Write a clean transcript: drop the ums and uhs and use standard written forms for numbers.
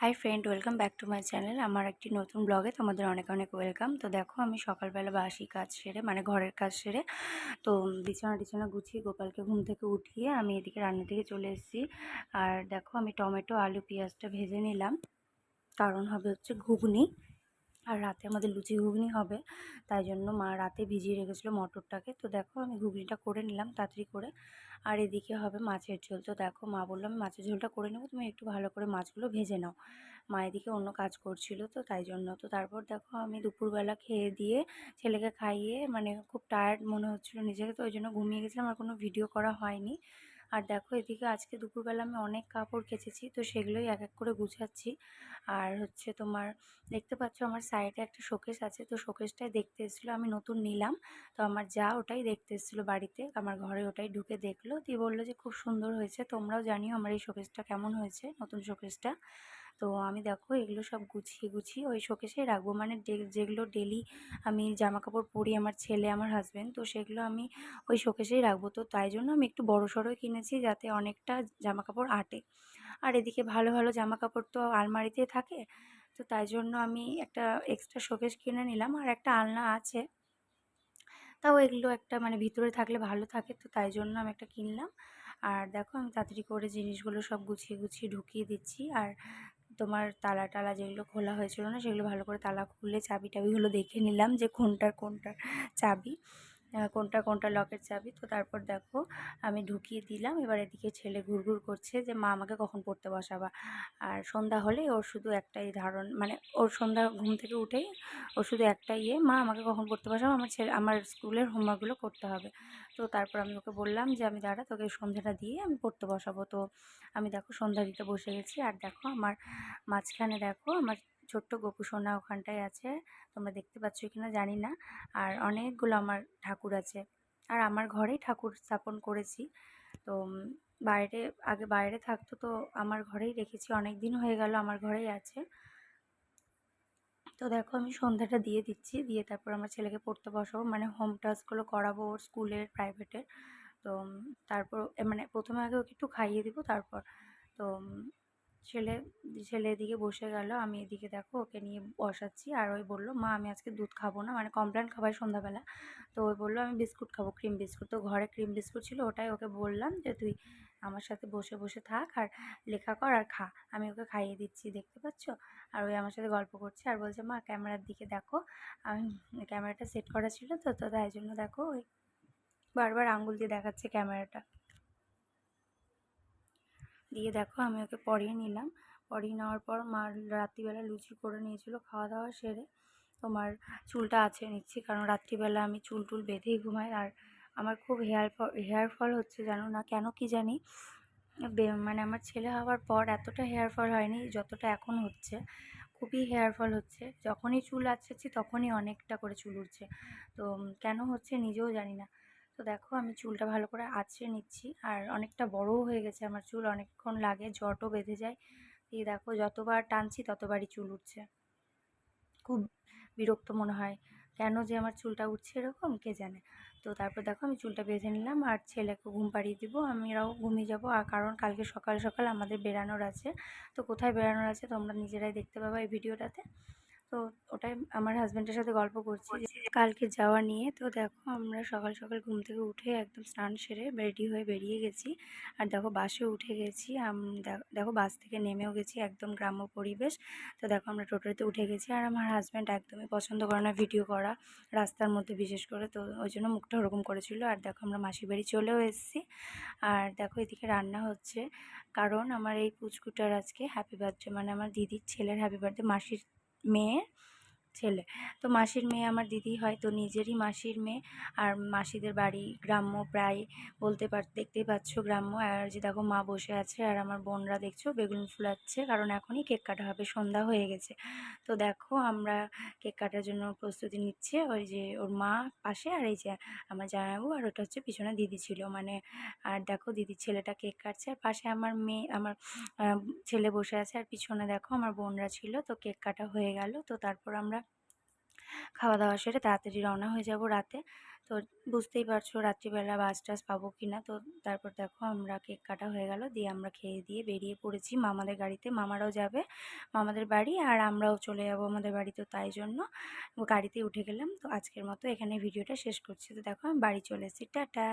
Hi friend, welcome back to my channel. আমার একটি নতুন ব্লগে তোমাদের অনেক অনেক ওয়েলকাম। তো দেখো, আমি সকালবেলা বাসি কাজ সেরে মানে ঘরের কাজ সেরে তো বিছানা গুছিয়ে গোপালকে ঘুম থেকে উঠিয়ে আমি এদিকে রান্নার দিকে চলে এসেছি। আর দেখো, আমি টমেটো আলু পেঁয়াজটা ভেজে নিলাম, কারণ হবে হচ্ছে ঘুগনি। আর রাতে আমাদের লুচি ঘুগনি হবে, তাই জন্য মা রাতে ভিজিয়ে রেখেছিলো মটরটাকে। তো দেখো, আমি ঘুগনিটা করে নিলাম তাড়াতাড়ি করে। আর এদিকে হবে মাছের ঝোল। তো দেখো, মা বললো আমি মাছের ঝোলটা করে নেবো, তুমি একটু ভালো করে মাছগুলো ভেজে নাও। মা এদিকে অন্য কাজ করছিল, তো তাই জন্য। তো তারপর দেখো, আমি দুপুরবেলা খেয়ে দিয়ে ছেলেকে খাইয়ে মানে খুব টায়ার্ড মনে হচ্ছিলো নিজেকে, তো ওই জন্য ঘুমিয়ে গেছিলাম, আর কোনো ভিডিও করা হয়নি। আর দেখো, এদিকে আজকে দুপুরবেলা আমি অনেক কাপড় কেচেছি, তো সেগুলোই এক এক করে গুছাচ্ছি। আর হচ্ছে তোমার দেখতে পাচ্ছ আমার সাইডে একটা শোকেস আছে, তো শোকেসটাই দেখতে এসেছিলো, আমি নতুন নিলাম। তো আমার যা ওটাই দেখতে এসেছিলো বাড়িতে, আমার ঘরে ওটাই ঢুকে দেখলো, দিয়ে বললো যে খুব সুন্দর হয়েছে। তোমরাও জানিও আমার এই শোকেসটা কেমন হয়েছে, নতুন শোকেসটা। তো আমি দেখো এগুলো সব গুছিয়ে গুছিয়ে ওই শোকেসেই রাখবো, মানে যেগুলো ডেলি আমি জামা কাপড় পরি, আমার ছেলে আমার হাজব্যান্ড, তো সেগুলো আমি ওই শোকেসেই রাখবো। তো তাই জন্য আমি একটু বড় সড়োই কিনেছি, যাতে অনেকটা জামা কাপড় আঁটে। আর এদিকে ভালো ভালো জামা কাপড় তো আলমারিতেই থাকে, তো তাই জন্য আমি একটা এক্সট্রা শোকেস কিনে নিলাম। আর একটা আলনা আছে, তাও এগুলো একটা মানে ভিতরে থাকলে ভালো থাকে, তো তাই জন্য আমি একটা কিনলাম। আর দেখো, আমি তাড়াতাড়ি করে জিনিসগুলো সব গুছিয়ে গুছিয়ে ঢুকিয়ে দিচ্ছি। আর তোমার তালা টালা যেগুলো খোলা হয়েছিল না, সেগুলো ভালো করে তালা খুলে চাবি টাবিগুলো দেখে নিলাম যে কোনটার কোনটার চাবি, কোনটা লকের চাবি। তো তারপর দেখো, আমি ঢুকিয়ে দিলাম। এবার এদিকে ছেলে ঘুরঘুর করছে যে মা আমাকে কখন পড়তে বসাবা। আর সন্ধ্যা হলেই ওর শুধু একটাই ধারণ, মানে ওর সন্ধ্যা ঘুম থেকে উঠেই ওর শুধু একটাই মা আমাকে কখন পড়তে বসাবো, আমার স্কুলের হোমওয়ার্কগুলো করতে হবে। তো তারপর আমি ওকে বললাম যে আমি দাঁড়া, তোকে সন্ধ্যাটা দিয়ে আমি পড়তে বসাবো। তো আমি দেখো সন্ধ্যা দিতে বসে গেছি। আর দেখো আমার মাঝখানে দেখো আমার ছোট্ট গোপু সোনা ওখানটায় আছে, তোমরা দেখতে পাচ্ছ কিনা জানি না। আর অনেকগুলো আমার ঠাকুর আছে, আর আমার ঘরেই ঠাকুর স্থাপন করেছি। তো বাইরে আগে বাইরে থাকতো, তো আমার ঘরেই রেখেছি, অনেক দিন হয়ে গেল আমার ঘরেই আছে। তো দেখো, আমি সন্ধ্যাটা দিয়ে দিচ্ছি, দিয়ে তারপর আমার ছেলেকে পড়তে বসাবো, মানে হোম টাস্কগুলো করাবো ওর স্কুলের প্রাইভেটের। তো তারপর মানে প্রথমে আগে ওকে একটু খাইয়ে দিব, তারপর তো ছেলে ছেলে এদিকে বসে গেল, আমি এদিকে দেখো ওকে নিয়ে বসাচ্ছি। আর ওই বললো মা আমি আজকে দুধ খাবো না, মানে কমপ্লেন খাবাই সন্ধ্যাবেলা। তো ওই বললো আমি বিস্কুট খাবো, ক্রিম বিস্কুট। তো ঘরে ক্রিম বিস্কুট ছিল, ওটাই ওকে বললাম যে তুই আমার সাথে বসে বসে থাক আর লেখা কর আর খা। আমি ওকে খাইয়ে দিচ্ছি, দেখতে পাচ্ছ। আর ওই আমার সাথে গল্প করছে আর বলছে মা ক্যামেরার দিকে দেখো। আমি ক্যামেরাটা সেট করা ছিল, তো তো তাই জন্য দেখো ওই বারবার আঙ্গুল দিয়ে দেখাচ্ছে ক্যামেরাটা। দিয়ে দেখো, আমি ওকে পরিয়ে নিলাম। পরিয়ে নেওয়ার পর মা রাত্রিবেলা লুচি করে নিয়েছিল, খাওয়া দাওয়া সেরে তোমার চুলটা আঁচড়ে নিচ্ছি, কারণ রাত্রিবেলা আমি চুল টুল বেঁধেই ঘুমাই। আর আমার খুব হেয়ার ফল হচ্ছে, জানো না কেন কি জানি। মানে আমার ছেলে হওয়ার পর এতটা হেয়ার ফল হয়নি যতটা এখন হচ্ছে, খুবই হেয়ার ফল হচ্ছে। যখনই চুল আঁচড়াচ্ছি তখনই অনেকটা করে চুল উঠছে। তো কেন হচ্ছে নিজেও জানি না। তো দেখো, আমি চুলটা ভালো করে আঁচড়ে নিচ্ছি। আর অনেকটা বড়ও হয়ে গেছে আমার চুল, অনেকক্ষণ লাগে, জটও বেঁধে যায়। এই দেখো, যতবার টানছি ততবারই চুল উঠছে, খুব বিরক্ত মনে হয়। কেন যে আমার চুলটা উঠছে এরকম কে জানে। তো তারপর দেখো, আমি চুলটা বেঁধে নিলাম আর ছেলেকে ঘুম পাড়িয়ে দিব, আমরাও ঘুমিয়ে যাব। আর কারণ কালকে সকাল সকাল আমাদের বেরানোর আছে। তো কোথায় বেরানোর আছে তোমরা নিজেরাই দেখতে পাবা এই ভিডিওটাতে। তো ওটাই আমার হাজব্যান্ডের সাথে গল্প করছি যে কালকে যাওয়া নিয়ে। তো দেখো, আমরা সকাল সকাল ঘুম থেকে উঠে একদম স্নান সেরে রেডি হয়ে বেরিয়ে গেছি। আর দেখো বাসে উঠে গেছি, দেখো বাস থেকে নেমেও গেছি, একদম গ্রাম্য পরিবেশ। তো দেখো, আমরা টোটোতে উঠে গেছি। আর আমার হাজব্যান্ড একদমই পছন্দ করে না ভিডিও করা রাস্তার মধ্যে বিশেষ করে, তো ওই জন্য মুখটা ওরকম করেছিল। আর দেখো, আমরা মাসির বাড়ি চলেও এসেছি। আর দেখো, এদিকে রান্না হচ্ছে, কারণ আমার এই পুচকুটার আজকে হ্যাপি বার্থডে, মানে আমার দিদির ছেলের হ্যাপি বার্থডে, মাসির মেয়ের ছেলে। তো মাসির মেয়ে আমার দিদি হয়, তো নিজেরই মাসির মেয়ে। আর মাসিদের বাড়ি গ্রাম্য প্রায় দেখতেই পাচ্ছ গ্রাম্য। আর যে দেখো মা বসে আছে, আর আমার বোনরা দেখছো বেগুন ফুলাচ্ছে, কারণ এখনই কেক কাটা হবে, সন্ধ্যা হয়ে গেছে। তো দেখো, আমরা কেক কাটার জন্য প্রস্তুতি নিচ্ছে, ওই যে ওর মা পাশে, আর এই যে আমার জামাইবাবু, আর ওটা হচ্ছে পিছনে দিদি ছিল মানে। আর দেখো, দিদির ছেলেটা কেক কাটছে, আর পাশে আমার ছেলে বসে আছে, আর পিছনে দেখো আমার বোনরা ছিল। তো কেক কাটা হয়ে গেল, তো তারপর আমরা খাওয়া দাওয়া সেরে তাড়াতাড়ি রওনা হয়ে যাব রাতে। তো বুঝতেই পারছো রাত্রিবেলা বাস টাস পাবো কি না। তো তারপর দেখো আমরা কেক কাটা হয়ে গেল, দিয়ে আমরা খেয়ে দিয়ে বেরিয়ে পড়েছি মামাদের গাড়িতে। মামারাও যাবে মামাদের বাড়ি, আর আমরাও চলে যাবো আমাদের বাড়ি। তো তাই জন্য গাড়িতে উঠে গেলাম। তো আজকের মতো এখানে ভিডিওটা শেষ করছি। তো দেখো আমি বাড়ি চলে এসেছি, টাটা।